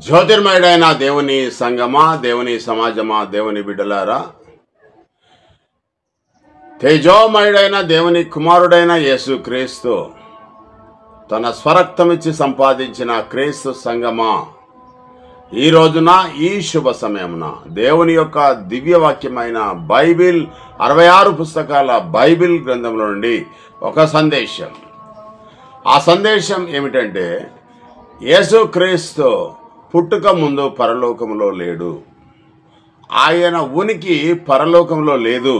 జ్యోతిర్మయుడైన దేవుని సంగమా, దేవుని సమాజమా, దేవుని బిడ్డలారా, తేజోమయుడైన దేవుని కుమారుడైన యేసుక్రీస్తు తన స్వరక్తమిచ్చి సంపాదించిన క్రీస్తు సంగమా, ఈ రోజున ఈ శుభ సమయమున దేవుని యొక్క దివ్యవాక్యమైన బైబిల్ 66 పుస్తకాల బైబిల్ గ్రంథంలో నుండి ఒక సందేశం. ఆ సందేశం ఏమిటంటే, యేసుక్రీస్తు పుట్టుక ముందు పరలోకంలో లేడు. ఆయన ఉనికి పరలోకంలో లేదు.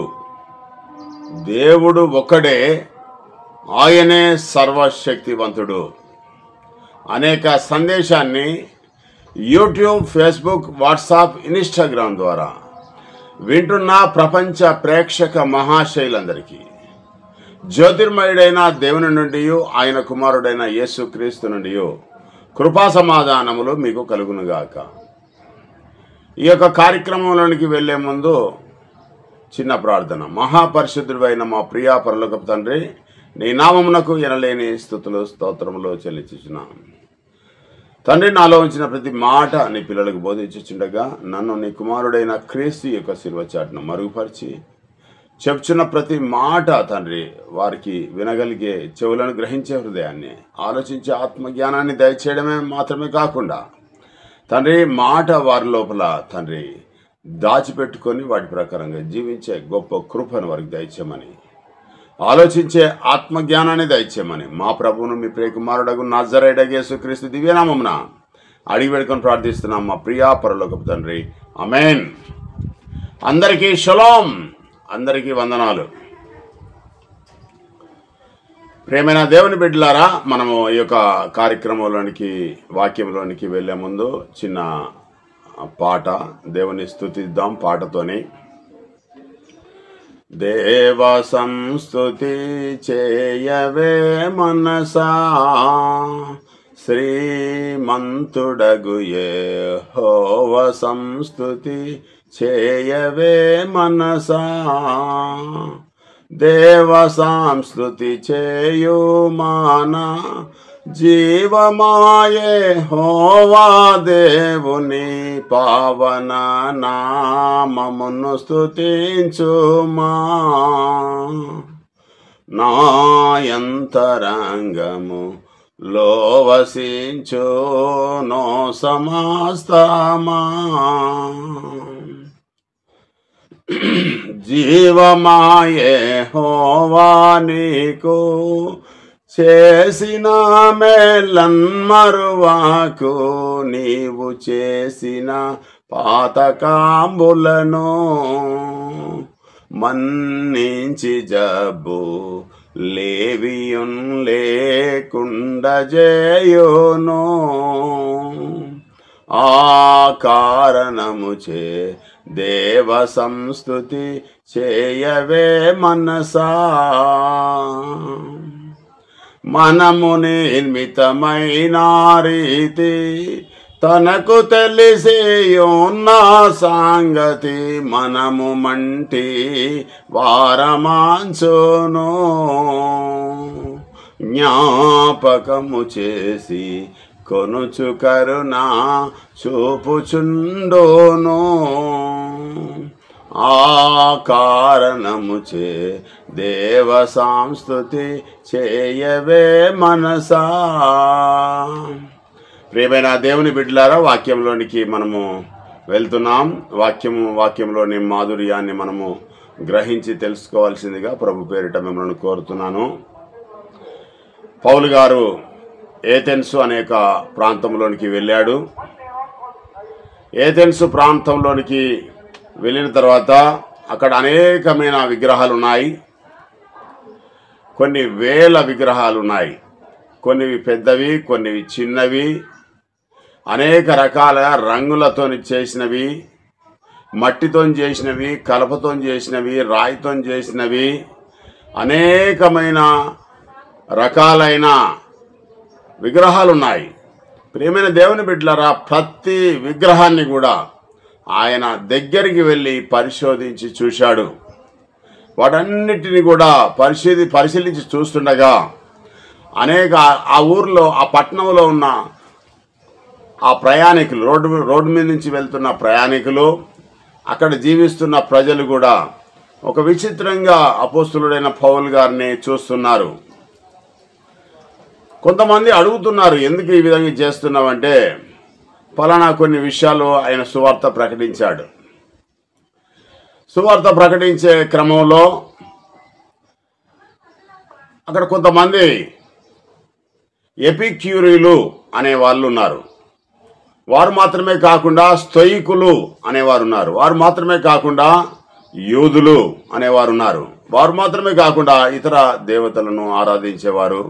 దేవుడు ఒక్కడే, ఆయనే సర్వశక్తివంతుడు. అనేక సందేశాన్ని యూట్యూబ్, ఫేస్బుక్, వాట్సాప్, ఇన్స్టాగ్రామ్ ద్వారా వింటున్న ప్రపంచ ప్రేక్షక మహాశైలందరికీ జ్యోతిర్మయుడైన దేవుని నుండి, ఆయన కుమారుడైన యేసుక్రీస్తు నుండి కృపా సమాధానములు మీకు కలుగునుగాక. ఈ యొక్క కార్యక్రమంలోనికి వెళ్లే ముందు చిన్న ప్రార్థన. మహాపరిశుద్ధుడైన మా ప్రియా పరలోకపు తండ్రి, నీ నామమునకు ఎనలేని స్తుతులు స్తోత్రములు చెల్లించుచున్నాను. తండ్రి, నాలో ఉంచిన ప్రతి మాట నీ పిల్లలకు బోధించుచుండగా నన్ను నీ కుమారుడైన క్రీస్తు యొక్క శిలువ చాటును మరుగుపరిచి చెప్తున్న ప్రతి మాట తండ్రి వారికి వినగలిగే చెవులను గ్రహించే హృదయాన్ని, ఆలోచించే ఆత్మజ్ఞానాన్ని దయచేయడమే మాత్రమే కాకుండా తండ్రి మాట వారి లోపల తండ్రి దాచిపెట్టుకొని వాటి ప్రకారంగా జీవించే గొప్ప కృపను వారికి దయచేయమని, ఆలోచించే ఆత్మజ్ఞానాన్ని దయచేయమని మా ప్రభువును మీ ప్రియ కుమారుడగు నజరేయుడగు యేసుక్రీస్తు దివ్యనామమున అడిగి వేడుకొని ప్రార్థిస్తున్నాం మా ప్రియా పరలోకపు తండ్రి. ఆమేన్. అందరికీ షలోం, అందరికీ వందనాలు. ప్రియమైన దేవుని బిడ్డలారా, మనము ఈ యొక్క కార్యక్రమంలోనికి, వాక్యంలోనికి వెళ్ళే ముందు చిన్న పాట, దేవుని స్తుతిద్దాం పాటతోని. దేవ సంస్తుతి చేయవే మనసా, శ్రీమంతుడగు యెహోవ సంస్తుతి చేయవే మనసా. దేవ సంస్తుతి చేయు మాన జీవమాయే హోవా దేవుని పావన నామమును స్తుతించుమా. నాయంతరంగము లోవసించు నో సమస్తమా. జీవమాయే హోవా నీకు చేసిన మేలన్మరువాకు, నీవు చేసిన పాతకాంబులను మన్నించి జబ్బు లేవియున్ లేకుండా చేయును. ఆ కారణముచే దేవ సంస్తుతి చేయవే మనసా. మనము నిర్మితమైన రీతి తనకు తెలిసి ఉన్న సంగతి, మనము మంటి వారమాంచును జ్ఞాపకము చేసి కొనుచు కరుణ చూపుచుండోను. ఆ కారణముచే దేవ సంస్తుతి చేయవే మనసా. ప్రియమైన దేవుని బిడ్డలారా, వాక్యంలోనికి మనము వెళ్తున్నాం. వాక్యంలోని మాధుర్యాన్ని మనము గ్రహించి తెలుసుకోవాల్సిందిగా ప్రభు పేరిట మిమ్మల్ని కోరుతున్నాను. పౌలు గారు ఏథెన్సు అనేక ప్రాంతంలోనికి వెళ్ళాడు. ఏథెన్సు ప్రాంతంలోనికి వెళ్ళిన తర్వాత అక్కడ అనేకమైన విగ్రహాలు ఉన్నాయి. కొన్ని వేల విగ్రహాలు ఉన్నాయి. కొన్నివి పెద్దవి, కొన్నివి చిన్నవి, అనేక రకాల రంగులతో చేసినవి, మట్టితో చేసినవి, కలపతో చేసినవి, రాయితో చేసినవి, అనేకమైన రకాలైన విగ్రహాలు ఉన్నాయి. ప్రియమైన దేవుని బిడ్డలారా, ప్రతి విగ్రహాన్ని కూడా ఆయన దగ్గరికి వెళ్ళి పరిశోధించి చూశాడు. వాటన్నిటిని కూడా పరిశీలించి చూస్తుండగా అనేక ఆ ఊర్లో, ఆ పట్టణంలో ఉన్న ఆ ప్రయాణికులు రోడ్డు మీద నుంచి వెళ్తున్న ప్రయాణికులు, అక్కడ జీవిస్తున్న ప్రజలు కూడా ఒక విచిత్రంగా అపోస్తులుడైన పౌలు గారిని చూస్తున్నారు. కొంతమంది అడుగుతున్నారు, ఎందుకు ఈ విధంగా చేస్తున్నావంటే, ఫలానా కొన్ని విషయాలు ఆయన సువార్త ప్రకటించాడు. సువార్త ప్రకటించే క్రమంలో అక్కడ కొంతమంది ఎపిక్యూరీలు అనే వాళ్ళు ఉన్నారు. వారు మాత్రమే కాకుండా స్తోయికులు అనేవారు ఉన్నారు. వారు మాత్రమే కాకుండా యూదులు అనేవారు ఉన్నారు. వారు మాత్రమే కాకుండా ఇతర దేవతలను ఆరాధించేవారు.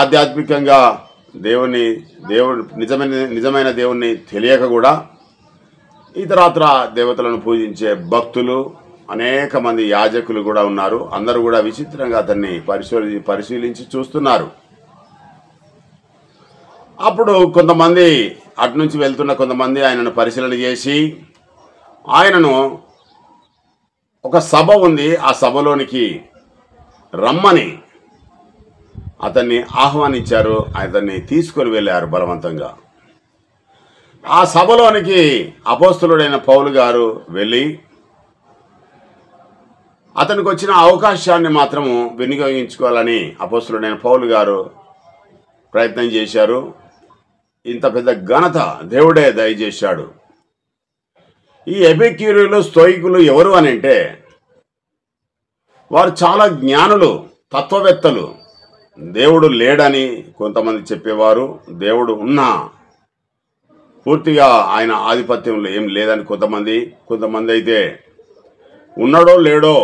ఆధ్యాత్మికంగా దేవుడు నిజమైన దేవుణ్ణి తెలియక కూడా ఇతరాత్ర దేవతలను పూజించే భక్తులు, అనేక మంది యాజకులు కూడా ఉన్నారు. అందరూ కూడా విచిత్రంగా అతన్ని పరిశీలించి చూస్తున్నారు. అప్పుడు కొంతమంది అటు నుంచి వెళ్తున్న కొంతమంది ఆయనను పరిశీలన చేసి, ఆయనను ఒక సభ ఉంది, ఆ సభలోనికి రమ్మని అతన్ని ఆహ్వానించారు. అతన్ని తీసుకొని వెళ్ళారు బలవంతంగా. ఆ సభలోనికి అపోస్తలుడైన పౌలు గారు వెళ్ళి అతనికి వచ్చిన అవకాశాన్ని మాత్రము వినియోగించుకోవాలని అపోస్తలుడైన పౌలు గారు ప్రయత్నం చేశారు. ఇంత పెద్ద ఘనత దేవుడే దయచేశాడు. ఈ ఎపిక్యూరీలు, స్తోయికులు ఎవరు అని అంటే, వారు చాలా జ్ఞానులు, తత్వవేత్తలు. దేవుడు లేడని కొంతమంది చెప్పేవారు, దేవుడు ఉన్నా పూర్తిగా ఆయన ఆధిపత్యంలో ఏం లేదని కొంతమంది అయితే ఉన్నాడో లేడో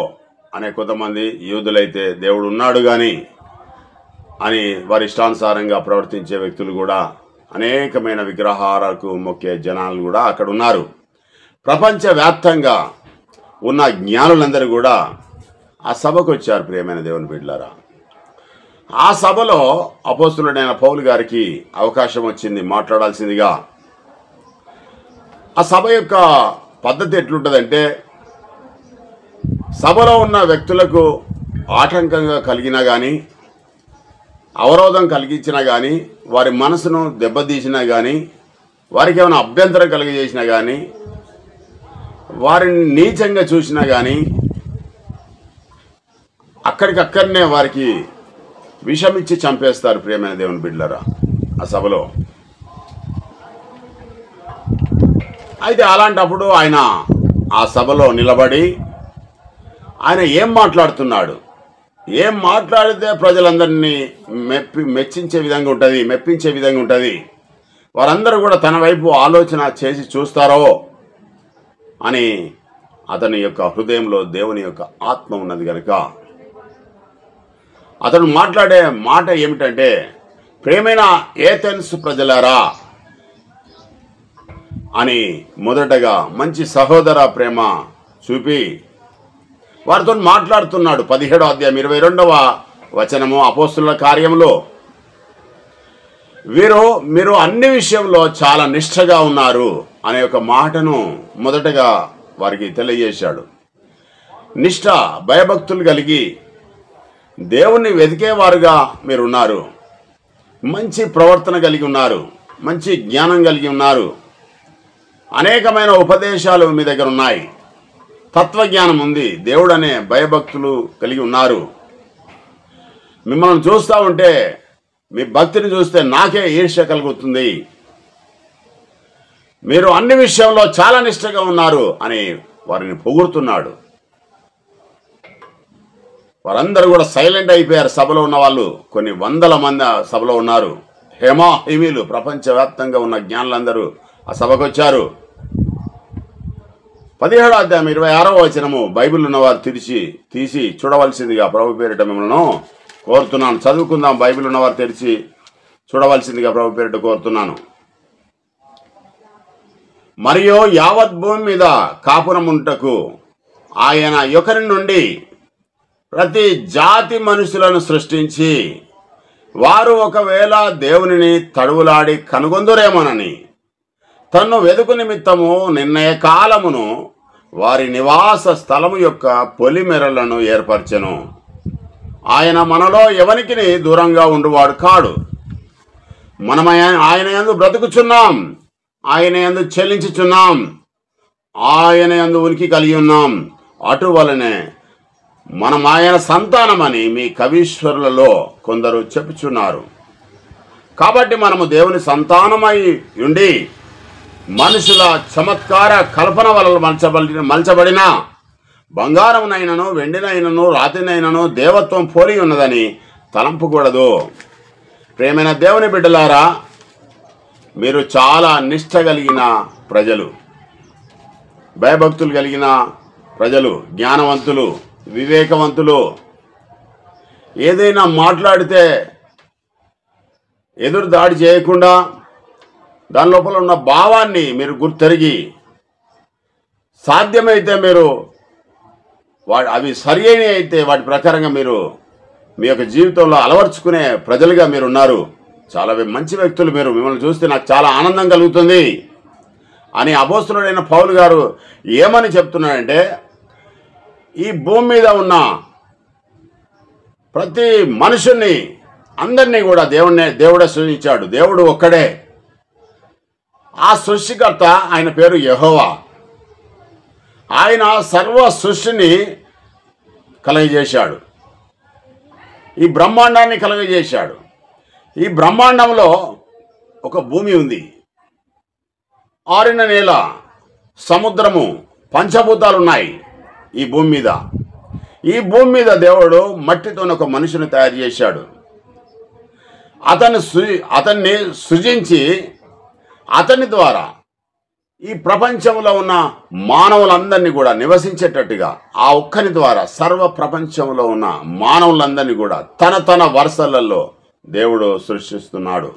అనే కొంతమంది యూదులైతే దేవుడు ఉన్నాడు కానీ అని వారి ఇష్టానుసారంగా ప్రవర్తించే వ్యక్తులు కూడా, అనేకమైన విగ్రహాలకు మొక్కే జనాలు కూడా అక్కడ ఉన్నారు. ప్రపంచవ్యాప్తంగా ఉన్న జ్ఞానులందరూ కూడా ఆ సభకు వచ్చారు. ప్రియమైన దేవుని బిడ్డలారా, ఆ సభలో అపోస్తలుడైన పౌలు గారికి అవకాశం వచ్చింది మాట్లాడాల్సిందిగా. ఆ సభ యొక్క పద్ధతి ఎట్లుంటుందంటే, సభలో ఉన్న వ్యక్తులకు ఆటంకంగా కలిగినా కానీ, అవరోధం కలిగించినా కానీ, వారి మనసును దెబ్బతీసినా కానీ, వారికి ఏమైనా అభ్యంతరం కలిగజేసినా కానీ, వారిని నీచంగా చూసినా కానీ, అక్కడికక్కడనే వారికి విషమిచ్చి చంపేస్తారు. ప్రియమైన దేవుని బిడ్డలారా, ఆ సభలో. అయితే అలాంటప్పుడు ఆయన ఆ సభలో నిలబడి ఆయన ఏం మాట్లాడుతున్నాడు, ఏం మాట్లాడితే ప్రజలందరినీ మెప్పించే విధంగా ఉంటుంది, వారందరూ కూడా తన వైపు ఆలోచన చేసి చూస్తారో అని అతని యొక్క హృదయంలో దేవుని యొక్క ఆత్మ ఉన్నది కనుక అతను మాట్లాడే మాట ఏమిటంటే, ప్రియమైన ఏథెన్స్ ప్రజలారా అని మొదటగా మంచి సహోదర ప్రేమ చూపి వారితో మాట్లాడుతున్నాడు. 17వ అధ్యాయం 22వ వచనము అపోస్తుల కార్యములో, మీరు అన్ని విషయంలో చాలా నిష్ఠగా ఉన్నారు అనే ఒక మాటను మొదటగా వారికి తెలియజేశాడు. నిష్ఠ, భయభక్తులు కలిగి దేవుణ్ణి వెతికేవారుగా మీరున్నారు, మంచి ప్రవర్తన కలిగి ఉన్నారు, మంచి జ్ఞానం కలిగి ఉన్నారు, అనేకమైన ఉపదేశాలు మీ దగ్గర ఉన్నాయి, తత్వజ్ఞానం ఉంది, దేవుడు అనే భయభక్తులు కలిగి ఉన్నారు. మిమ్మల్ని చూస్తూ ఉంటే, మీ భక్తిని చూస్తే నాకే ఈర్ష్య కలుగుతుంది, మీరు అన్ని విషయంలో చాలా నిష్ఠగా ఉన్నారు అని వారిని పొగుడుతున్నాడు. వారందరూ కూడా సైలెంట్ అయిపోయారు. సభలో ఉన్న వాళ్ళు కొన్ని వందల మంది సభలో ఉన్నారు. హిమీలు ప్రపంచవ్యాప్తంగా ఉన్న జ్ఞానులందరూ ఆ సభకు వచ్చారు. 17వ అధ్యాయం 26వ వచనము బైబిల్ ఉన్నవారు తీసి చూడవలసిందిగా ప్రభు పేరిట మిమ్మల్ని కోరుతున్నాను. చదువుకుందాం. బైబిల్ ఉన్నవారు తెరిచి చూడవలసిందిగా ప్రభు పేరిట కోరుతున్నాను. మరియు యావత్ భూమి మీద కాపురముంటకు ఆయన ఒకరి నుండి ప్రతి జాతి మనుషులను సృష్టించి, వారు ఒకవేళ దేవునిని తడువులాడి కనుగొందురేమోనని తన్ను వెదుకు నిమిత్తము నిర్ణయ కాలమును వారి నివాస స్థలము యొక్క పొలిమెరలను ఏర్పరచెను. ఆయన మనలో ఎవనికి దూరంగా ఉండువాడు కాడు. మనం ఆయన యందు బ్రతుకుచున్నాం, ఆయన యందు చెల్లించుచున్నాం, ఆయన యందు ఉనికి కలిగి ఉన్నాం. అటువలనే మనం ఆయన సంతానమని మీ కవీశ్వరులలో కొందరు చెప్పుచున్నారు. కాబట్టి మనము దేవుని సంతానమై ఉండి మనుషుల చమత్కార కల్పన వల్ల మలచబడిన బంగారమునైనను వెండినైనను రాతినైనను దేవత్వం పోలి ఉన్నదని తలంపకూడదు. ప్రేమైన దేవుని బిడ్డలారా, మీరు చాలా నిష్ఠ కలిగిన ప్రజలు, భయభక్తులు కలిగిన ప్రజలు, జ్ఞానవంతులు, వివేకవంతులు. ఏదైనా మాట్లాడితే ఎదురు దాడి చేయకుండా దాని లోపల ఉన్న భావాన్ని మీరు గుర్తెరిగి సాధ్యమైతే మీరు అవి సరి అయితే వాటి ప్రకారంగా మీరు మీ యొక్క జీవితంలో అలవర్చుకునే ప్రజలుగా మీరు ఉన్నారు. చాలా మంచి వ్యక్తులు మీరు. మిమ్మల్ని చూస్తే నాకు చాలా ఆనందం కలుగుతుంది అని అపోస్తలుడైన పౌలు గారు ఏమని చెప్తున్నాడంటే, ఈ భూమి మీద ఉన్న ప్రతి మనుషుల్ని అందరినీ కూడా దేవుడే సృష్టించాడు. దేవుడు ఒక్కడే. ఆ సృష్టికర్త ఆయన పేరు యెహోవా. ఆయన సర్వ సృష్టిని కలగజేశాడు, ఈ బ్రహ్మాండాన్ని కలగజేశాడు. ఈ బ్రహ్మాండంలో ఒక భూమి ఉంది, ఆరిన నేల, సముద్రము, పంచభూతాలు ఉన్నాయి ఈ భూమి మీద. ఈ భూమి మీద దేవుడు మట్టితో ఒక మనిషిని తయారు చేశాడు. అతన్ని సృజించి అతని ద్వారా ఈ ప్రపంచంలో ఉన్న మానవులందరినీ కూడా నివసించేటట్టుగా ఆ ఒక్కని ద్వారా సర్వ ప్రపంచంలో ఉన్న మానవులందరినీ కూడా తన వరుసలలో దేవుడు సృష్టిస్తున్నాడు.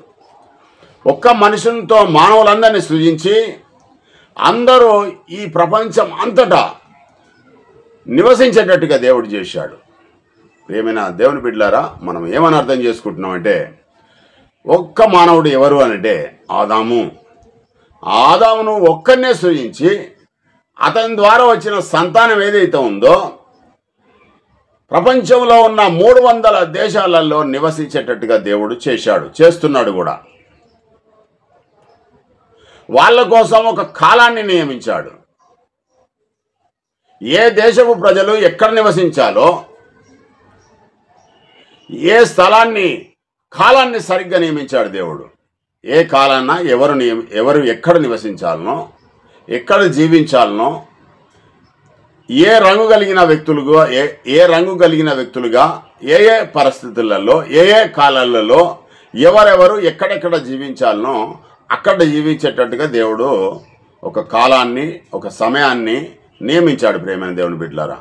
ఒక్క మనుషునితో మానవులందరినీ సృజించి అందరూ ఈ ప్రపంచం అంతటా నివసించేటట్టుగా దేవుడు చేశాడు. ప్రియమైన దేవుని బిడ్డలారా, మనం ఏమని అర్థం చేసుకుంటున్నామంటే, ఒక్క మానవుడు ఎవరు అనంటే ఆదాము. ఆదామును ఒక్కనే సృజించి అతని ద్వారా వచ్చిన సంతానం ఏదైతే ఉందో ప్రపంచంలో ఉన్న 300 దేశాలలో నివసించేటట్టుగా దేవుడు చేస్తున్నాడు కూడా. వాళ్ళ కోసం ఒక కాలాన్ని నియమించాడు. ఏ దేశపు ప్రజలు ఎక్కడ నివసించాలో, ఏ కాలాన్ని సరిగ్గా నియమించాడు దేవుడు. ఏ కాలాన్న ఎవరు ఎక్కడ నివసించాలనో, ఎక్కడ జీవించాలనో, ఏ రంగు కలిగిన వ్యక్తులుగా ఏ పరిస్థితులలో, ఏ కాలాలలో ఎవరెవరు ఎక్కడెక్కడ జీవించాలనో అక్కడ జీవించేటట్టుగా దేవుడు ఒక కాలాన్ని, ఒక సమయాన్ని నియమించాడు. ప్రేమైన దేవుని బిడ్డలారా,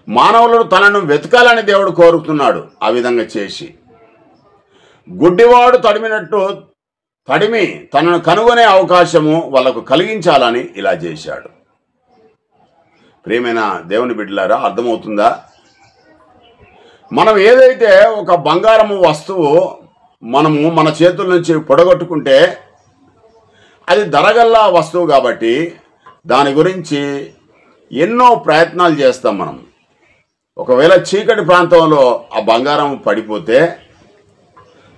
మానవులను తనను వెతకాలని దేవుడు కోరుతున్నాడు. ఆ విధంగా చేసి గుడ్డివాడు తడిమి తనను కనుగొనే అవకాశము వాళ్ళకు కలిగించాలని ఇలా చేశాడు. ప్రియమైన దేవుని బిడ్డలారా, అర్థమవుతుందా? మనం ఏదైతే ఒక బంగారము వస్తువు మనము మన చేతుల నుంచి పొడగొట్టుకుంటే అది ధరగల్లా వస్తువు కాబట్టి దాని గురించి ఎన్నో ప్రయత్నాలు చేస్తాం మనం. ఒకవేళ చీకటి ప్రాంతంలో ఆ బంగారం పడిపోతే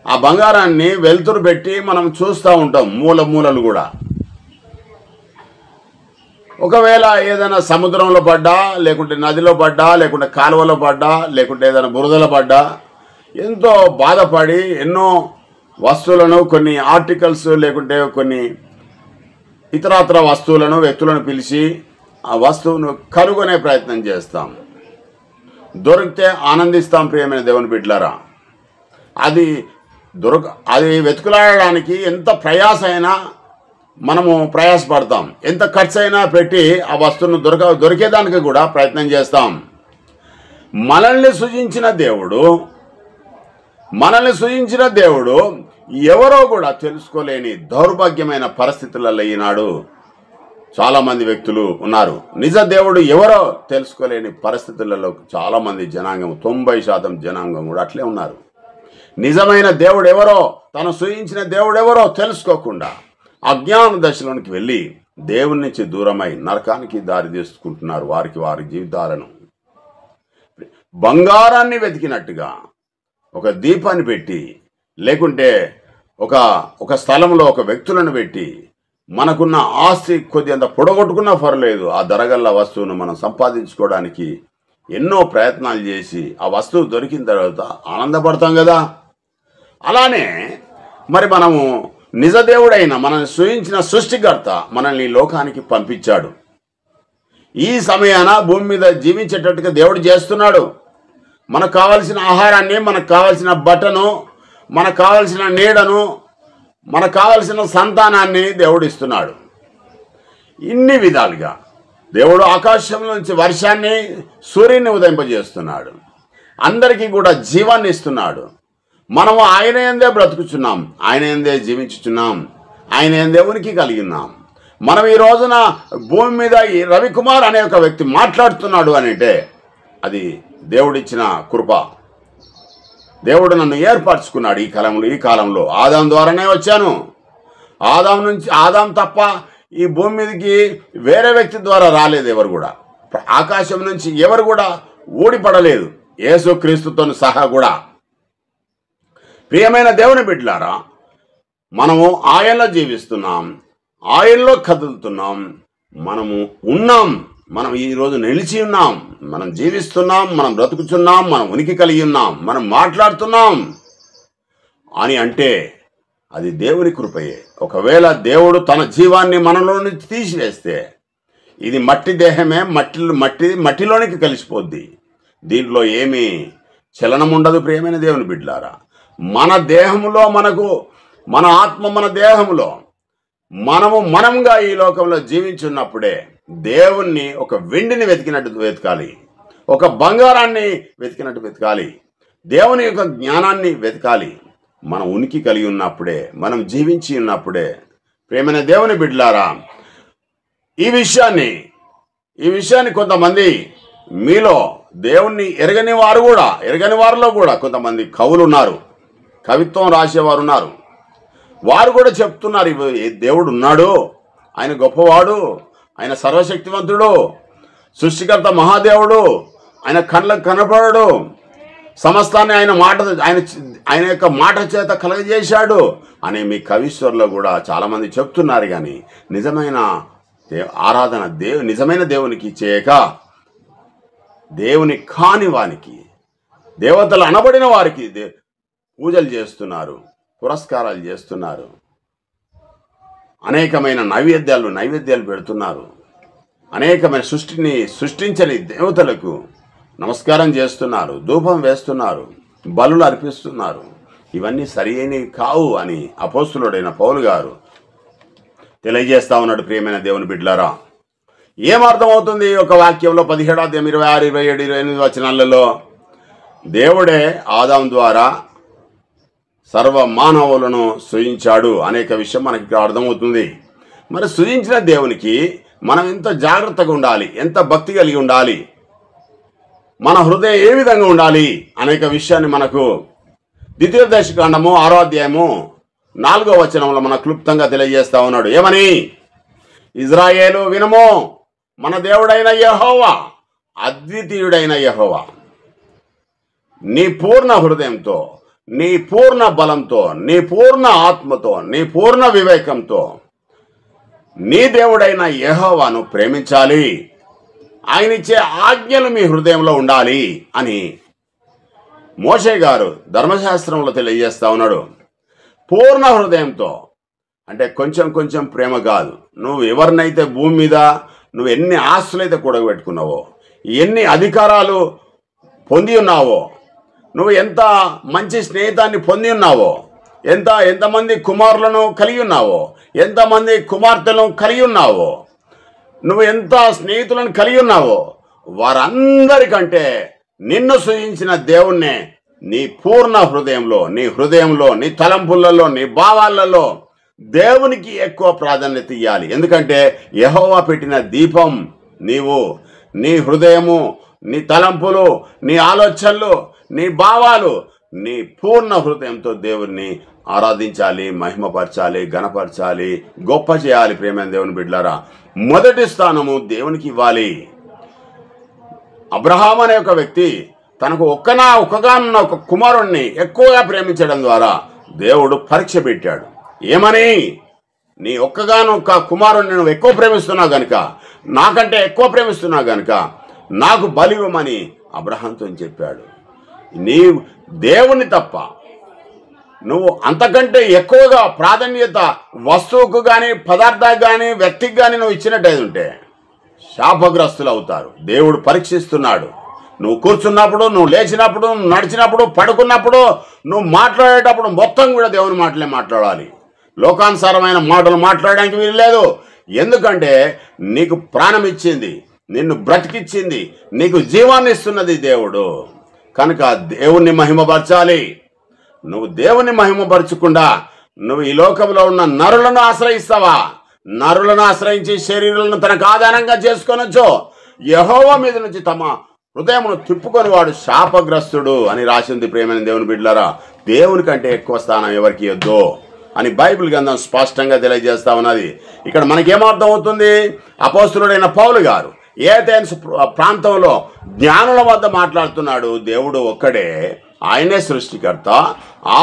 ఆ బంగారాన్ని వెలుతురు పెట్టి మనం చూస్తూ ఉంటాం, మూలలు కూడా. ఒకవేళ ఏదైనా సముద్రంలో పడ్డా, లేకుంటే నదిలో పడ్డా, లేకుంటే కాలువలో పడ్డా, లేకుంటే ఏదైనా బురదలో పడ్డా ఎంతో బాధపడి ఎన్నో వస్తువులను, కొన్ని ఆర్టికల్స్ లేకుంటే కొన్ని ఇతరత్ర వస్తువులను, వ్యక్తులను పిలిచి ఆ వస్తువును కనుగొనే ప్రయత్నం చేస్తాం. దొరికితే ఆనందిస్తాం. ప్రియమైన దేవుని బిడ్డలారా, అది వెతుకులాడడానికి ఎంత ప్రయాస అయినా మనము ప్రయాసపడతాం, ఎంత ఖర్చు అయినా పెట్టి ఆ వస్తువును దొరికేదానికి కూడా ప్రయత్నం చేస్తాం. మనల్ని సృజించిన దేవుడు ఎవరో కూడా తెలుసుకోలేని దౌర్భాగ్యమైన పరిస్థితులలో ఈనాడు చాలామంది వ్యక్తులు ఉన్నారు. నిజ దేవుడు ఎవరో తెలుసుకోలేని పరిస్థితులలో చాలామంది జనాంగం, 90% జనాంగం కూడా అట్లే ఉన్నారు. నిజమైన దేవుడు ఎవరో, తను సృజించిన దేవుడు ఎవరో తెలుసుకోకుండా అజ్ఞాన దశలోనికి వెళ్ళి దేవుని నుంచి దూరమై నరకానికి దారి తీసుకుంటున్నారు. వారి జీవితాలను బంగారాన్ని వెతికినట్టుగా ఒక దీపాన్ని పెట్టి, లేకుంటే ఒక స్థలంలో ఒక వ్యక్తులను పెట్టి మనకున్న ఆస్తి కొద్దింత పొడగొట్టుకున్నా పర్లేదు, ఆ ధరగల్ల వస్తువును మనం సంపాదించుకోవడానికి ఎన్నో ప్రయత్నాలు చేసి ఆ వస్తువు దొరికిన తర్వాత ఆనందపడతాం కదా. అలానే మరి మనము నిజదేవుడైన మనల్ని సృజించిన సృష్టికర్త మనల్ని ఈ లోకానికి పంపించాడు. ఈ సమయాన భూమి మీద జీవించేటట్టుగా దేవుడు చేస్తున్నాడు. మనకు కావలసిన ఆహారాన్ని, మనకు కావలసిన బట్టను, మనకు కావలసిన నీడను, మనకు కావలసిన సంతానాన్ని దేవుడు ఇస్తున్నాడు. ఇన్ని విధాలుగా దేవుడు ఆకాశం నుంచి వర్షాన్ని, సూర్యుని ఉదయింపజేస్తున్నాడు. అందరికీ కూడా జీవాన్ని ఇస్తున్నాడు. మనము ఆయన యందే బ్రతుకుచున్నాం, ఆయన యందే జీవించుచున్నాం, ఆయన యందే ఉనికి కలిగి ఉన్నాం. మనం ఈ రోజున భూమి మీద ఈ రవికుమార్ అనే ఒక వ్యక్తి మాట్లాడుతున్నాడు అని అంటే అది దేవుడిచ్చిన కృప. దేవుడు నన్ను ఏర్పరచుకున్నాడు ఈ కాలంలో. ఆదాం ద్వారానే వచ్చాను. ఆదాం తప్ప ఈ భూమి మీదకి వేరే వ్యక్తి ద్వారా రాలేదు. ఎవరు కూడా ఆకాశం నుంచి ఎవరు కూడా ఊడిపడలేదు, యేసుక్రీస్తుతో సహా కూడా. ప్రియమైన దేవుని బిడ్డలారా, మనము ఆయనలో జీవిస్తున్నాం, ఆయనలో కదులుతున్నాం, మనము ఉన్నాం, మనం ఈరోజు నిలిచి ఉన్నాం, మనం జీవిస్తున్నాం, మనం బ్రతుకుతున్నాం, మనం ఉనికి కలిగి ఉన్నాం, మనం మాట్లాడుతున్నాం అని అంటే అది దేవుని కృపయే. ఒకవేళ దేవుడు తన జీవాన్ని మనలో నుంచి తీసివేస్తే ఇది మట్టి దేహమే, మట్టిలోనికి కలిసిపోద్ది. దీంట్లో ఏమీ చలనం ఉండదు. ప్రియమైన దేవుని బిడ్డలారా, మన దేహంలో మన ఆత్మ, మన దేహంలో మనంగా ఈ లోకంలో జీవించున్నప్పుడే దేవుణ్ణి ఒక వెండిని వెతికినట్టు వెతకాలి, ఒక బంగారాన్ని వెతికినట్టు వెతకాలి, దేవుని యొక్క జ్ఞానాన్ని వెతకాలి. మనం ఉనికి కలిగి ఉన్నప్పుడే, మనం జీవించి ఉన్నప్పుడే. ప్రియమైన దేవుని బిడ్డలారా, ఈ విషయాన్ని కొంతమంది మీలో దేవుణ్ణి ఎరగని వారిలో కూడా కొంతమంది కవులు ఉన్నారు, కవిత్వం రాసేవారు ఉన్నారు. వారు కూడా చెప్తున్నారు, దేవుడు ఉన్నాడు, ఆయన గొప్పవాడు, ఆయన సర్వశక్తివంతుడు, సృష్టికర్త మహాదేవుడు, ఆయన కళ్ళకు కనపడడు, సమస్తాన్ని ఆయన యొక్క మాట చేత కలగజేశాడు అని మీ కవీశ్వరులో కూడా చాలామంది చెప్తున్నారు. కానీ నిజమైన ఆరాధన నిజమైన దేవునికి చేయక దేవుని కాని వానికి, దేవతలు అనబడిన వారికి పూజలు చేస్తున్నారు, పురస్కారాలు చేస్తున్నారు, అనేకమైన నైవేద్యాలు పెడుతున్నారు, అనేకమైన సృష్టించని దేవతలకు నమస్కారం చేస్తున్నారు, ధూపం వేస్తున్నారు, బలులు అర్పిస్తున్నారు. ఇవన్నీ సరైనవి కావు అని అపోస్తులుడైన పౌలు గారు తెలియజేస్తా ఉన్నాడు. ప్రియమైన దేవుని బిడ్డలారా, ఏమర్థమవుతుంది ఒక వాక్యంలో 17వ అధ్యాయం 26, 27, 28 వచనాలలో దేవుడే ఆదాం ద్వారా సర్వ మానవులను సృజించాడు అనేక విషయం మనకి ఇక్కడ అర్థమవుతుంది. మరి సృజించిన దేవునికి మనం ఎంత జాగ్రత్తగా ఉండాలి, ఎంత భక్తి కలిగి ఉండాలి, మన హృదయం ఏ విధంగా ఉండాలి అనేక విషయాన్ని మనకు ద్వితీయోపదేశకాండము 6వ అధ్యాయము 4వ వచనంలో మన క్లుప్తంగా తెలియజేస్తా ఉన్నాడు. ఏమని? ఇజ్రాయేలు వినుము, మన దేవుడైన యెహోవా, అద్వితీయుడైన యెహోవా, నీ పూర్ణ హృదయంతో, నీ పూర్ణ బలంతో, నీ పూర్ణ ఆత్మతో, నీ పూర్ణ వివేకంతో నీ దేవుడైన యెహోవాను ప్రేమించాలి, ఆయన ఇచ్చే ఆజ్ఞలు మీ హృదయంలో ఉండాలి అని మోషే గారు ధర్మశాస్త్రంలో తెలియజేస్తా ఉన్నాడు. పూర్ణ హృదయంతో అంటే కొంచెం ప్రేమ కాదు. నువ్వు ఎవరినైతే భూమి మీద నువ్వు ఎన్ని ఆస్తులైతే కూడబెట్టుకున్నావో, ఎన్ని అధికారాలు పొంది ఉన్నావో, నువ్వు ఎంత మంచి స్నేహితాన్ని పొంది ఉన్నావో, ఎంతమంది కుమారులను కలిగి ఉన్నావో, ఎంతమంది కుమార్తెలను కలిగి ఉన్నావో, నువ్వు ఎంత స్నేహితులను కలిగి ఉన్నావో, వారందరికంటే నిన్ను సృజించిన దేవుణ్ణే నీ పూర్ణ హృదయంలో, నీ తలంపులలో, నీ భావాలలో దేవునికి ఎక్కువ ప్రాధాన్యత ఇవ్వాలి. ఎందుకంటే యెహోవా పెట్టిన దీపం నీవు. నీ హృదయము, నీ తలంపులు, నీ ఆలోచనలు, నీ భావాలు, నీ పూర్ణ హృదయంతో దేవుణ్ణి ఆరాధించాలి, మహిమపరచాలి, గణపరచాలి, గొప్ప చేయాలి. ప్రియమైన దేవుని బిడ్డలారా, మొదటి స్థానము దేవునికి ఇవ్వాలి. అబ్రహాం అనే ఒక వ్యక్తి తనకు ఒక్కగానున్న ఒక కుమారుణ్ణి ఎక్కువగా ప్రేమించడం ద్వారా దేవుడు పరీక్ష పెట్టాడు. ఏమని? నీ ఒక్కగానొక్క కుమారుని నువ్వు ఎక్కువ ప్రేమిస్తున్నావు గనుక, నాకంటే ఎక్కువ ప్రేమిస్తున్నావు గనుక నాకు బలివ్వమని అబ్రహాంతో చెప్పాడు. నీ దేవుని తప్ప నువ్వు అంతకంటే ఎక్కువగా ప్రాధాన్యత వస్తువుకు కానీ, పదార్థానికి కానీ, వ్యక్తికి కానీ నువ్వు ఇచ్చినట్టయితే ఉంటే శాపగ్రస్తులు అవుతారు. దేవుడు పరీక్షిస్తున్నాడు. నువ్వు కూర్చున్నప్పుడు, నువ్వు లేచినప్పుడు, నువ్వు నడిచినప్పుడు, పడుకున్నప్పుడు, నువ్వు మాట్లాడేటప్పుడు మొత్తం కూడా దేవుని మాటలే మాట్లాడాలి. లోకానుసారమైన మాటలు మాట్లాడడానికి వీలు లేదు. ఎందుకంటే నీకు ప్రాణం ఇచ్చింది, నిన్ను బ్రతికిచ్చింది, నీకు జీవాన్ని ఇస్తున్నది దేవుడు. కనుక దేవుణ్ణి మహిమపరచాలి. నువ్వు దేవుని మహిమపరచకుండా నువ్వు ఈ లోకంలో ఉన్న నరులను ఆశ్రయిస్తావా? నరులను ఆశ్రయించి శరీరాలను తనకు ఆధారంగా చేసుకొనొచ్చు. యెహోవా మీద నుంచి తమ హృదయమును తిప్పుకొని వాడు శాపగ్రస్తుడు అని రాసింది. ప్రేమైన దేవుని బిడ్డలారా, దేవుని కంటే ఎక్కువ స్థానం ఎవరికి ఇవ్వద్దు అని బైబిల్ గ్రంథం స్పష్టంగా తెలియజేస్తా ఉన్నది. ఇక్కడ మనకేమర్థం అవుతుంది? అపోస్తలుడైన పౌలు గారు ఏథెన్స్ ప్రాంతంలో జ్ఞానుల వద్ద మాట్లాడుతున్నాడు. దేవుడు ఒక్కడే, ఆయనే సృష్టికర్త.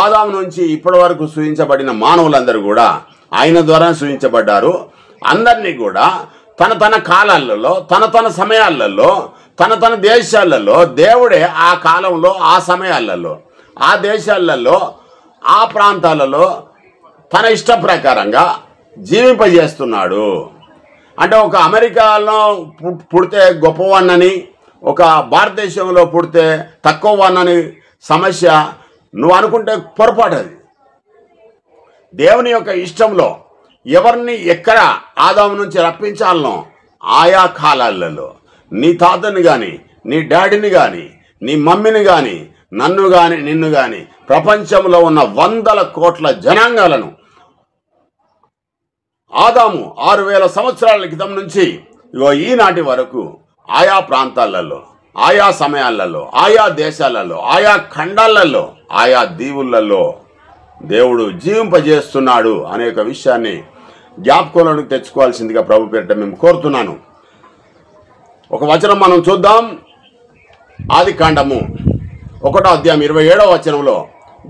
ఆదాము నుంచి ఇప్పటి వరకు సృజించబడిన మానవులందరూ కూడా ఆయన ద్వారా సృజించబడ్డారు. అందరినీ కూడా తన తన కాలాలలో, తన తన సమయాలలో, తన తన దేశాలలో దేవుడే ఆ కాలంలో, ఆ సమయాలలో, ఆ దేశాలలో, ఆ ప్రాంతాలలో తన ఇష్ట ప్రకారంగా జీవింపజేస్తున్నాడు. అంటే ఒక అమెరికాలో పుడితే గొప్పవాణ్ణని, ఒక భారతదేశంలో పుడితే తక్కువ వాణ్ణని సమస్య నువ్వు అనుకుంటే పొరపాటు. అది దేవుని యొక్క ఇష్టంలో ఎవరిని ఎక్కడ ఆదాము నుంచి రప్పించాలనో ఆయా కాలాలలో నీ తాతని కానీ, నీ డాడీని కానీ, నీ మమ్మీని కానీ, నన్ను కానీ, నిన్ను కానీ, ప్రపంచంలో ఉన్న 100 కోట్ల జనాంగాలను ఆదాము 6000 సంవత్సరాల క్రితం నుంచి ఈనాటి వరకు ఆయా ప్రాంతాలలో, ఆయా సమయాలలో, ఆయా దేశాలలో, ఆయా ఖండాలలో, ఆయా దీవులలో దేవుడు జీవింపజేస్తున్నాడు అనే ఒక విషయాన్ని జ్ఞాపకంలోకి తెచ్చుకోవాల్సిందిగా ప్రభు పేరిట మేము కోరుతున్నాను. ఒక వచనం మనం చూద్దాం. ఆదికాండము 1వ అధ్యాయం 27వ వచనంలో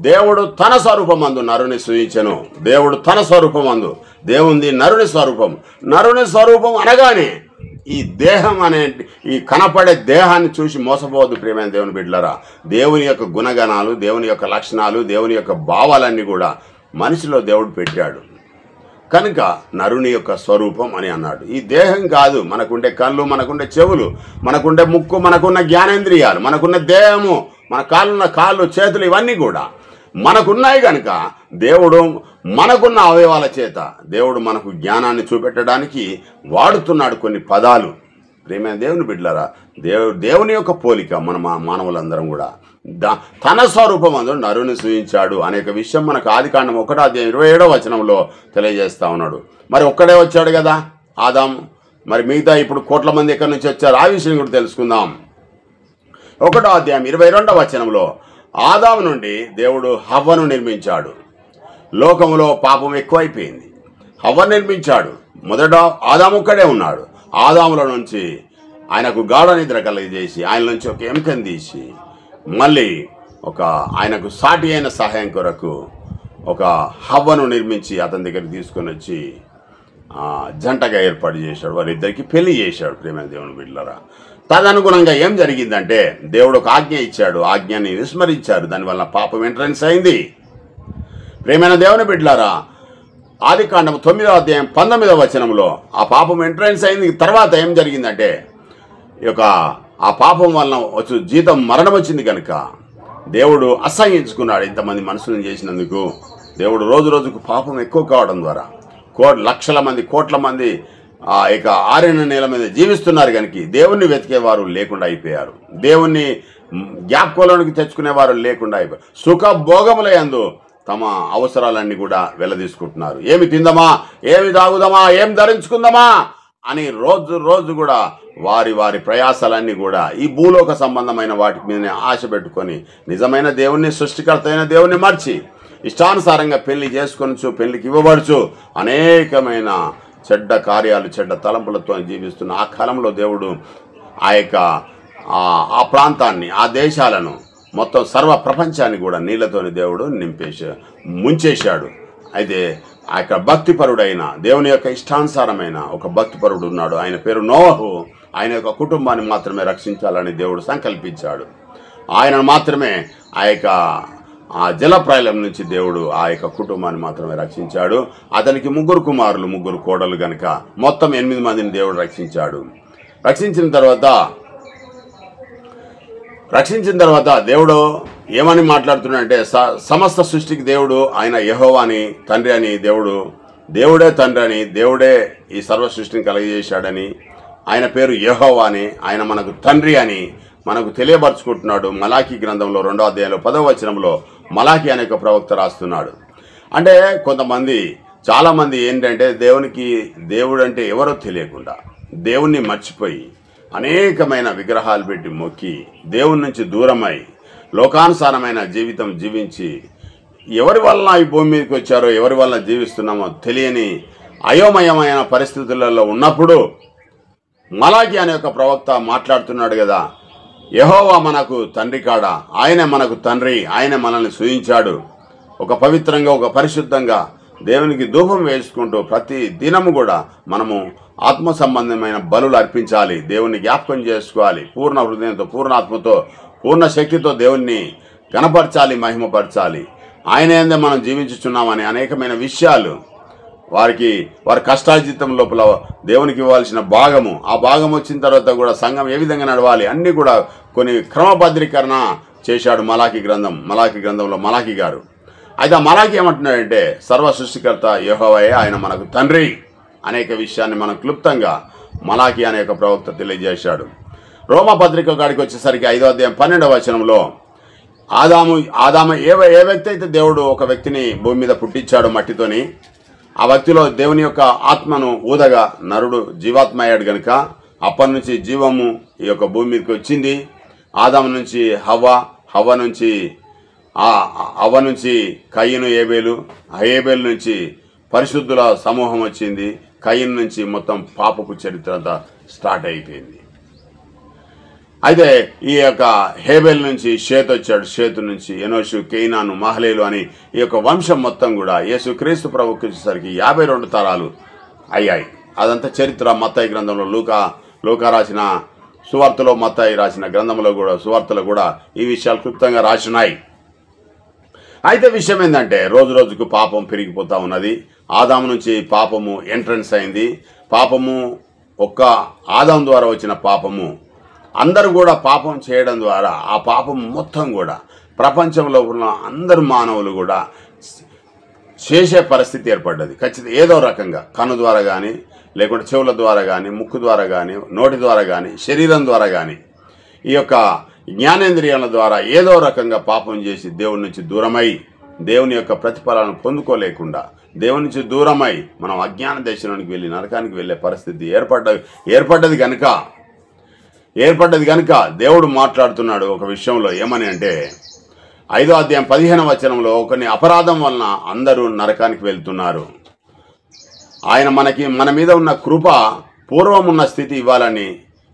దేవుడు తన స్వరూపమందు నరుని సృజించెను. దేవుడు తన స్వరూపమందు, దేవుంది నరుని స్వరూపం. నరుని స్వరూపం అనగానే ఈ దేహం అనే ఈ కనపడే దేహాన్ని చూసి మోసపోవద్దు ప్రియమైన దేవుని బిడ్డలారా. దేవుని యొక్క గుణగణాలు, దేవుని యొక్క లక్షణాలు, దేవుని యొక్క భావాలన్నీ కూడా మనిషిలో దేవుడు పెట్టాడు. కనుక నరుని యొక్క స్వరూపం అని అన్నాడు. ఈ దేహం కాదు, మనకుండే కళ్ళు, మనకుండే చెవులు, మనకుండే ముక్కు, మనకున్న జ్ఞానేంద్రియాలు, మనకున్న దేహము, మన కాళ్ళు, చేతులు, ఇవన్నీ కూడా మనకున్నాయి. కనుక దేవుడు మనకున్న అవయవాల చేత దేవుడు మనకు జ్ఞానాన్ని చూపెట్టడానికి వాడుతున్నాడు కొన్ని పదాలు. ప్రియమైన దేవుని బిడ్డలారా, దేవుని యొక్క పోలిక మన మానవులందరం కూడా తన స్వరూపం అందు నరుని సృజించాడు అనేక విషయం మనకు ఆదికాండం 1వ అధ్యాయం 27వ వచనంలో తెలియజేస్తా ఉన్నాడు. మరి ఒక్కడే వచ్చాడు కదా ఆదాము, మరి మిగతా ఇప్పుడు కోట్ల మంది ఎక్కడి నుంచి వచ్చారు? ఆ విషయం కూడా తెలుసుకుందాం. 1వ అధ్యాయం 22వ వచనంలో ఆదాము నుండి దేవుడు హవ్వను నిర్మించాడు. లోకంలో పాపం ఎక్కువైపోయింది. హవ్వను నిర్మించాడు. మొదట ఆదాము ఒక్కడే ఉన్నాడు. ఆదాముల నుంచి ఆయనకు గాఢ నిద్ర కలిగజేసి ఆయన నుంచి ఒక ఎముకను తీసి మళ్ళీ ఆయనకు సాటి అయిన సహాయం కొరకు ఒక హవ్వను నిర్మించి అతని దగ్గరికి తీసుకొని వచ్చి జంటగా ఏర్పాటు చేశాడు. వారిద్దరికి పెళ్లి చేశాడు. ప్రేమైన దేవుని బిడ్డలారా, తదనుగుణంగా ఏం జరిగిందంటే దేవుడు ఒక ఆజ్ఞ ఇచ్చాడు. ఆజ్ఞని విస్మరించారు. దానివల్ల పాపం ఎంట్రన్స్ అయింది. ప్రేమైన దేవుని బిడ్డలారా, ఆదికాండం 9వ అధ్యాయం 19వ వచనంలో ఆ పాపం ఎంట్రన్స్ అయింది. తర్వాత ఏం జరిగిందంటే ఆ పాపం వలన వచ్చి జీతం మరణం వచ్చింది. కనుక దేవుడు అసహ్యించుకున్నాడు. ఇంతమంది మనుషులను చేసినందుకు దేవుడు రోజు రోజుకు పాపం ఎక్కువ కావడం ద్వారా లక్షల మంది, కోట్ల మంది ఆరిన నేల మీద జీవిస్తున్నారు. కనుక దేవుణ్ణి వెతికేవారు లేకుండా అయిపోయారు. దేవుణ్ణి జ్ఞాపకంలోనికి తెచ్చుకునేవారు లేకుండా అయిపోయారు. సుఖభోగముల యందు తమ అవసరాలన్నీ కూడా వెళ్ళదీసుకుంటున్నారు. ఏమి తిందామా, ఏమి తాగుదామా, ఏం ధరించుకుందామా అని రోజు కూడా వారి ప్రయాసాలన్నీ కూడా ఈ భూలోక సంబంధమైన వాటి మీదనే ఆశ పెట్టుకొని నిజమైన దేవుణ్ణి, సృష్టికర్త అయిన దేవుణ్ణి మర్చి ఇష్టానుసారంగా పెళ్లి చేసుకొనొచ్చు, పెళ్లికి ఇవ్వబడుచు అనేకమైన చెడ్డ కార్యాలు, చెడ్డ తలంపులతో జీవిస్తున్న ఆ కాలంలో దేవుడు ఆ ప్రాంతాన్ని, ఆ దేశాలను మొత్తం సర్వ ప్రపంచాన్ని కూడా నీళ్లతోని దేవుడు ముంచేశాడు. అయితే ఆ యొక్క భక్తిపరుడైన దేవుని యొక్క ఇష్టానుసారమైన ఒక భక్తిపరుడు ఉన్నాడు. ఆయన పేరు నోవహు. ఆయన యొక్క కుటుంబాన్ని మాత్రమే రక్షించాలని దేవుడు సంకల్పించాడు. ఆయనను మాత్రమే ఆ జలప్రాయలం నుంచి దేవుడు ఆ యొక్క కుటుంబాన్ని మాత్రమే రక్షించాడు. అతనికి 3 కుమారులు 3 కోడలు గనుక మొత్తం 8 మందిని దేవుడు రక్షించాడు. రక్షించిన తర్వాత దేవుడు ఏమని మాట్లాడుతున్నాడంటే, సమస్త సృష్టికి దేవుడు ఆయన యెహోవా అని, తండ్రి అని, దేవుడే తండ్రి అని, దేవుడే ఈ సర్వ సృష్టిని కలుగజేశాడని, ఆయన పేరు యెహోవా అని, ఆయన మనకు తండ్రి అని మనకు తెలియపరుచుకుంటున్నాడు. మలాకీ గ్రంథంలో 2వ అధ్యాయంలో 10వ వచనంలో మలాకీ అనే ఒక ప్రవక్త రాస్తున్నాడు. అంటే చాలామంది ఏంటంటే దేవుడు అంటే ఎవరో తెలియకుండా దేవుణ్ణి మర్చిపోయి అనేకమైన విగ్రహాలు పెట్టి మొక్కి దేవుని నుంచి దూరమై లోకానుసారమైన జీవితం జీవించి ఎవరి వలన ఈ భూమి మీదకి వచ్చారో, ఎవరి వలన జీవిస్తున్నామో తెలియని అయోమయమైన పరిస్థితులలో ఉన్నప్పుడు మలాకీ అనే ఒక ప్రవక్త మాట్లాడుతున్నాడు కదా, యెహోవా మనకు తండ్రి కాడా, ఆయనే మనకు తండ్రి, ఆయనే మనల్ని సూచించాడు. ఒక పవిత్రంగా ఒక పరిశుద్ధంగా దేవునికి ధూపం వేసుకుంటూ ప్రతి దినము కూడా మనము ఆత్మ సంబంధమైన బలులు అర్పించాలి, దేవుని జ్ఞాపకం చేసుకోవాలి, పూర్ణ హృదయంతో, పూర్ణాత్మతో, పూర్ణ శక్తితో దేవుణ్ణి గణపరచాలి, మహిమపరచాలి. ఆయన ఏందే మనం జీవించుచున్నామని అనేకమైన విషయాలు వారి కష్టార్జితం లోపల దేవునికి ఇవ్వాల్సిన భాగము, ఆ భాగం వచ్చిన తర్వాత కూడా సంఘం ఏ విధంగా నడవాలి అన్నీ కూడా కొన్ని క్రమబద్ధీకరణ చేశాడు మలాకీ గ్రంథంలో మలాకీ గారు. అయితే ఆ మలాకీ ఏమంటున్నాడంటే, సర్వ సృష్టికర్త యెహోవాయే, ఆయన మనకు తండ్రి అనేక విషయాన్ని మనం క్లుప్తంగా మలాకీ అనే ఒక ప్రవక్త తెలియజేశాడు. రోమా పత్రిక కాడికి వచ్చేసరికి 5వ అధ్యాయం 12వ వచనంలో ఆదాము ఏ వ్యక్తి అయితే దేవుడు ఒక వ్యక్తిని భూమి మీద పుట్టించాడో మట్టితోని, ఆ వ్యక్తిలో దేవుని యొక్క ఆత్మను ఊదగా నరుడు జీవాత్మ అయ్యాడు గనుక అప్పటి నుంచి జీవము ఈ యొక్క భూమి మీదకి వచ్చింది. ఆదాము నుంచి హవ్వ నుంచి కయీను, ఏబేలు నుంచి పరిశుద్ధుల సమూహం వచ్చింది. కయీను నుంచి మొత్తం పాపపు చరిత్ర అంతా స్టార్ట్ అయిపోయింది. అయితే ఈ యొక్క హేబెల్ నుంచి షేతు వచ్చాడు, షేతు నుంచి ఎనోషు, కేయినాను, మహలేలు అని ఈ యొక్క వంశం మొత్తం కూడా యేసుక్రీస్తు ప్రభువుకి వచ్చేసరికి 52 తరాలు అయ్యాయి. అదంతా చరిత్ర మత్తయి గ్రంథంలో, లూకా రాసిన సువార్తలో, మత్తయి రాసిన గ్రంథంలో కూడా, సువార్తలో కూడా ఈ విషయాలు క్లుప్తంగా రాసినాయి. అయితే విషయం ఏంటంటే, రోజు రోజుకు పాపం పెరిగిపోతూ ఉన్నది. ఆదాము నుంచి పాపము ఎంట్రన్స్ అయింది. పాపము ఒక్క ఆదాము ద్వారా వచ్చిన పాపము అందరూ కూడా పాపం చేయడం ద్వారా ఆ పాపం మొత్తం కూడా ప్రపంచంలో ఉన్న అందరు మానవులు కూడా చేసే పరిస్థితి ఏర్పడ్డది. ఖచ్చితంగా ఏదో రకంగా కన్ను ద్వారా కానీ, లేకుంటే చెవుల ద్వారా కానీ, ముక్కు ద్వారా కానీ, నోటి ద్వారా కానీ, శరీరం ద్వారా కానీ, ఈ యొక్క జ్ఞానేంద్రియాల ద్వారా ఏదో రకంగా పాపం చేసి దేవుని నుంచి దూరమై దేవుని యొక్క ప్రతిఫలాలను పొందుకోలేకుండా దేవుని నుంచి దూరమై మనం అజ్ఞాన దేశంలోనికి వెళ్ళి నరకానికి వెళ్ళే పరిస్థితి ఏర్పడ్డది కనుక దేవుడు మాట్లాడుతున్నాడు ఒక విషయంలో. ఏమని అంటే, 5వ అధ్యాయం 15వ వచనంలో, కొన్ని అపరాధం వలన అందరూ నరకానికి వెళ్తున్నారు. ఆయన మన మీద ఉన్న కృప పూర్వం ఉన్న స్థితి ఇవ్వాలని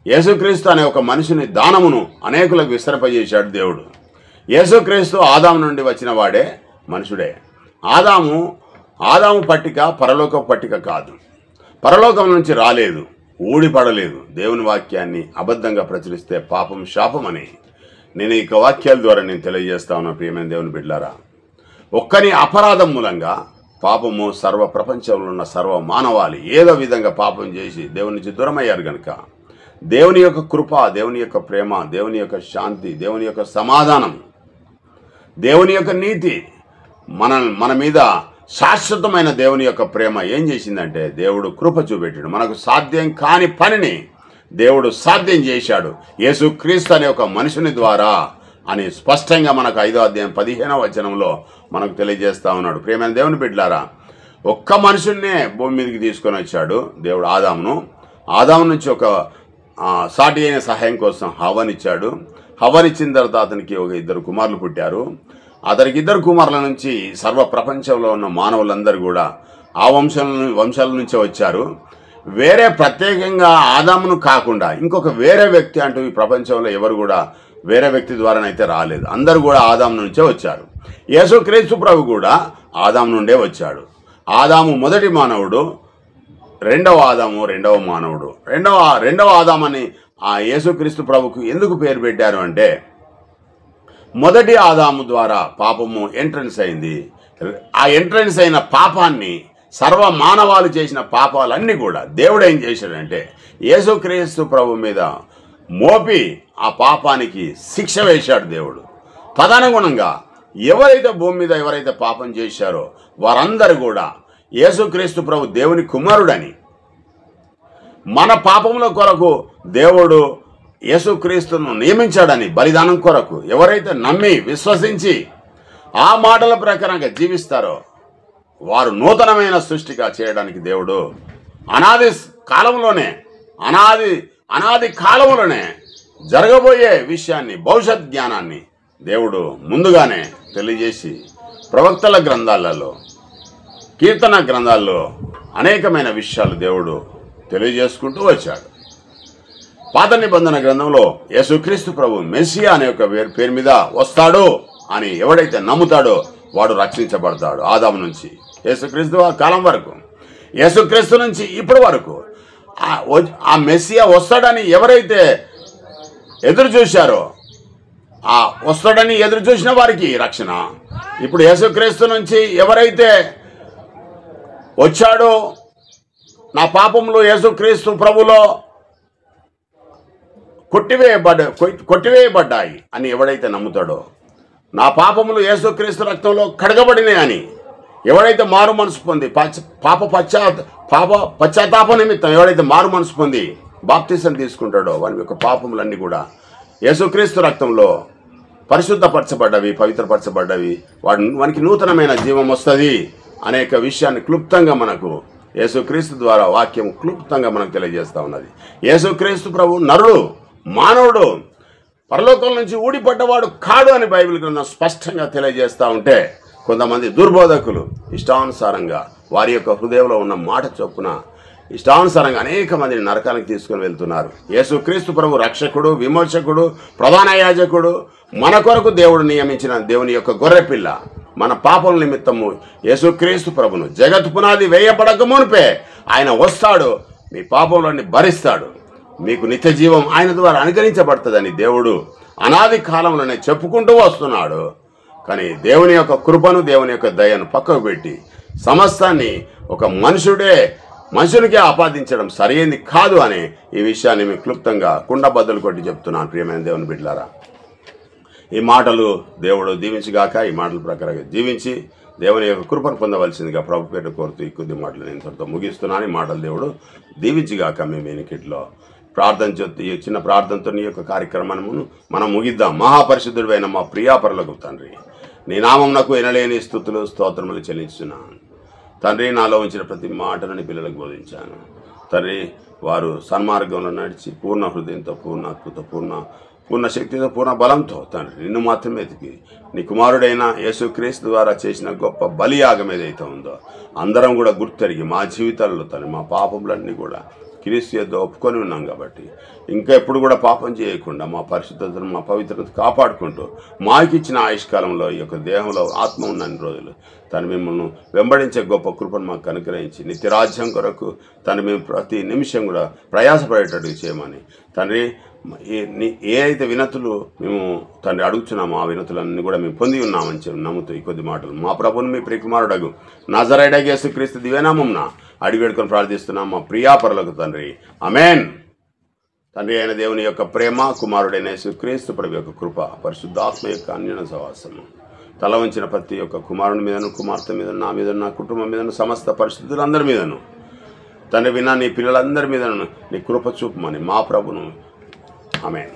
యేసుక్రీస్తు అనే ఒక మనిషిని దానమును అనేకులకు విస్తరింపజేశాడు దేవుడు. యేసుక్రీస్తు ఆదాము నుండి వచ్చిన వాడే, మనుషుడే. ఆదాము పట్టిక పరలోక పట్టిక కాదు, పరలోకం నుంచి రాలేదు, ఊడిపడలేదు. దేవుని వాక్యాన్ని అబద్ధంగా ప్రచురిస్తే పాపం శాపమని నేను ఈ వాక్యాల ద్వారా నేను తెలియజేస్తా ఉన్నా. ప్రియమైన దేవుని బిడ్డలారా, ఒక్కని అపరాధం మూలంగా పాపము సర్వ ప్రపంచంలో ఉన్న సర్వ మానవాళి ఏదో విధంగా పాపం చేసి దేవుని నుంచి దూరమయ్యారు కనుక దేవుని యొక్క కృప, దేవుని యొక్క ప్రేమ, దేవుని యొక్క శాంతి, దేవుని యొక్క సమాధానం, దేవుని యొక్క నీతి మన మీద శాశ్వతమైన దేవుని యొక్క ప్రేమ ఏం చేసిందంటే, దేవుడు కృప చూపెట్టాడు. మనకు సాధ్యం కాని పనిని దేవుడు సాధ్యం చేశాడు యేసుక్రీస్తు అనే ఒక మనుషుని ద్వారా అని స్పష్టంగా మనకు 5వ అధ్యాయం 15వ వచనంలో మనకు తెలియజేస్తా ఉన్నాడు. ప్రియమైన దేవుని బిడ్డలారా, ఒక్క మనుషున్నే భూమి మీదకి తీసుకొని వచ్చాడు దేవుడు ఆదాము నుంచి ఒక సాటి అయిన సహాయం కోసం హవ్వనిచ్చాడు. హవ్వనిచ్చిన తర్వాత అతనికి ఒక 2 కుమారులు పుట్టారు. అతనికి 2 కుమారుల నుంచి సర్వ ప్రపంచంలో ఉన్న మానవులందరూ కూడా ఆ వంశాల నుంచే వచ్చారు. వేరే ప్రత్యేకంగా ఆదామును కాకుండా ఇంకొక వేరే వ్యక్తి అంటూ ఈ ప్రపంచంలో ఎవరు కూడా వేరే వ్యక్తి ద్వారానైతే రాలేదు. అందరూ కూడా ఆదాము నుంచే వచ్చారు. యేసుక్రీస్తు ప్రభు కూడా ఆదాము నుండే వచ్చాడు. ఆదాము మొదటి మానవుడు, రెండవ ఆదాము రెండవ మానవుడు. రెండవ ఆదామని ఆ యేసుక్రీస్తు ప్రభుకు ఎందుకు పేరు పెట్టారు అంటే, మొదటి ఆదాము ద్వారా పాపము ఎంట్రన్స్ అయింది. ఆ ఎంట్రన్స్ అయిన పాపాన్ని, సర్వ మానవాలు చేసిన పాపాలన్నీ కూడా దేవుడు ఏం చేశాడంటే యేసుక్రీస్తు ప్రభు మీద మోపి ఆ పాపానికి శిక్ష వేశాడు దేవుడు. తదనుగుణంగా ఎవరైతే భూమి మీద ఎవరైతే పాపం చేశారో వారందరూ కూడా యేసుక్రీస్తు ప్రభు దేవుని కుమారుడని, మన పాపముల కొరకు దేవుడు యేసుక్రీస్తును నియమించాడని, బలిదానం కొరకు ఎవరైతే నమ్మి విశ్వసించి ఆ మాటల ప్రకారంగా జీవిస్తారో వారు నూతనమైన సృష్టిగా చేయడానికి దేవుడు అనాది కాలంలోనే జరగబోయే విషయాన్ని, భవిష్యత్ జ్ఞానాన్ని దేవుడు ముందుగానే తెలియజేసి ప్రవక్తల గ్రంథాలలో, కీర్తన గ్రంథాల్లో అనేకమైన విషయాలు దేవుడు తెలియజేసుకుంటూ వచ్చాడు. పాత నిబంధన గ్రంథంలో యేసుక్రీస్తు ప్రభు మెస్సియా అనే ఒక పేరు మీద వస్తాడు అని ఎవడైతే నమ్ముతాడో వాడు రక్షించబడతాడు. ఆదాము నుంచి యేసుక్రీస్తు కాలం వరకు, యేసుక్రీస్తు నుంచి ఇప్పటి వరకు ఆ మెస్సియా వస్తాడని ఎవరైతే ఎదురు చూశారో, ఆ వస్తాడని ఎదురు చూసిన వారికి రక్షణ. ఇప్పుడు యేసుక్రీస్తు నుంచి ఎవరైతే వచ్చాడో, నా పాపంలో యేసుక్రీస్తు ప్రభులో కొట్టివేయబడ్డాయి అని ఎవడైతే నమ్ముతాడో, నా పాపములు యేసుక్రీస్తు రక్తంలో కడగబడినాయి అని ఎవడైతే మారు మనసు పొంది పశ్చాత్తాప నిమిత్తం ఎవడైతే మారు మనసు పొంది బాప్తిసం తీసుకుంటాడో వాని యొక్క పాపములన్నీ కూడా యేసుక్రీస్తు రక్తంలో పరిశుద్ధపరచబడ్డవి, పవిత్రపరచబడ్డవి. వానికి నూతనమైన జీవం వస్తుంది అనేక విషయాన్ని క్లుప్తంగా మనకు యేసుక్రీస్తు ద్వారా వాక్యం క్లుప్తంగా మనకు తెలియజేస్తూ ఉన్నది. యేసుక్రీస్తు ప్రభు నరుడు, మానవుడు, పరలోకం నుంచి ఊడిపడ్డవాడు కాడు అని బైబిల్ గ్రంథం స్పష్టంగా తెలియజేస్తూ ఉంటే, కొంతమంది దుర్బోధకులు ఇష్టానుసారంగా వారి యొక్క హృదయంలో ఉన్న మాట చొప్పున ఇష్టానుసారంగా అనేక మందిని నరకానికి తీసుకుని వెళ్తున్నారు. యేసుక్రీస్తు ప్రభు రక్షకుడు, విమోచకుడు, ప్రధాన యాజకుడు, మన కొరకు దేవుడు నియమించిన దేవుని యొక్క గొర్రెపిల్ల. మన పాపల నిమిత్తము యేసుక్రీస్తు ప్రభును జగత్ పునాది వేయబడక మునిపే ఆయన వస్తాడు, మీ పాపములన్నీ భరిస్తాడు, మీకు నిత్య జీవం ఆయన ద్వారా అనుగ్రహించబడుతుందని దేవుడు అనాది కాలంలోనే చెప్పుకుంటూ వస్తున్నాడు. కానీ దేవుని యొక్క కృపను, దేవుని యొక్క దయను పక్కకు పెట్టి సమస్తాన్ని ఒక మనుషునికే ఆపాదించడం సరైనది కాదు అని ఈ విషయాన్ని మీకు క్లుప్తంగా కుండబద్దలు కొట్టి చెప్తున్నాను. ప్రియమైన దేవుని బిడ్డలారా, ఈ మాటలు దేవుడు దీవించిగాక. ఈ మాటల ప్రకారంగా జీవించి దేవుని యొక్క కృపను పొందవలసిందిగా ప్రభు పేరు కోరుతూ ఈ కొద్ది మాటలు నేను త్వరతో ముగిస్తున్నాను. ఈ మాటలు దేవుడు దీవించిగాక. మేము వెనుకిట్లో ఈ చిన్న ప్రార్థనతో నీ యొక్క కార్యక్రమాన్ని మనం ముగిద్దాం. మహాపరిశుద్ధుడైన మా ప్రియాపరులకు తండ్రి, నీ నామమునకు ఎనలేని స్తుతులు స్తోత్రములు చెల్లించున్నాను తండ్రి. నాలో ఉంచిన ప్రతి మాటను నీ పిల్లలకు బోధించాను తండ్రి. వారు సన్మార్గంలో నడిచి పూర్ణ హృదయంతో, పూర్ణ ఆత్మతో, పూర్ణ శక్తితో, పూర్ణ బలంతో తండ్రి నిన్ను మాత్రమే ఎతికి నీ కుమారుడైన యేసుక్రీస్తు ద్వారా చేసిన గొప్ప బలియాగం ఏదైతే ఉందో అందరం కూడా గుర్తెరిగి మా జీవితాల్లో తండ్రి మా పాపములన్నీ కూడా క్రీస్తు యొద్ద ఒప్పుకొని ఉన్నాం కాబట్టి ఇంకా ఎప్పుడు కూడా పాపం చేయకుండా మా పరిశుద్ధతను, మా పవిత్రత కాపాడుకుంటూ మాకిచ్చిన ఆయుష్కాలంలో ఈ యొక్క దేహంలో ఆత్మ ఉన్నన్ని రోజులు తను మిమ్మల్ని వెంబడించే గొప్ప కృపను మాకు అనుగ్రహించి నిత్యరాజ్యం కొరకు తను మేము ప్రతి నిమిషం కూడా ప్రయాసపడేటట్టు చేయమని తండ్రి, ఏ అయితే వినతులు మేము తండ్రి అడుగుతున్నామో ఆ వినతులన్నీ కూడా మేము పొంది ఉన్నామని నమ్ముతూ ఈ కొద్ది మాటలు మా ప్రభుని మీ ప్రియకుమారుడగు నజరేయుడైన యేసుక్రీస్తు దివ్యనామమున అడిగి వేడుకొని ప్రార్థిస్తున్నాం మా ప్రియాపరులకు తండ్రి. ఆమేన్. తండ్రి అయిన దేవుని యొక్క ప్రేమ, కుమారుడైన యేసుక్రీస్తు ప్రభు యొక్క కృప, పరిశుద్ధాత్మ యొక్క అన్యోన్య సహవాసము తల వంచిన ప్రతి ఒక్క కుమారుని మీదను, కుమార్తె మీదను, నా మీదను, నా కుటుంబం మీదను, సమస్త పరిశుద్ధులందరి మీదను తండ్రి విన్నా నీ పిల్లలందరి మీదను నీ కృప చూపమని మా ప్రభును. ఆమేన్.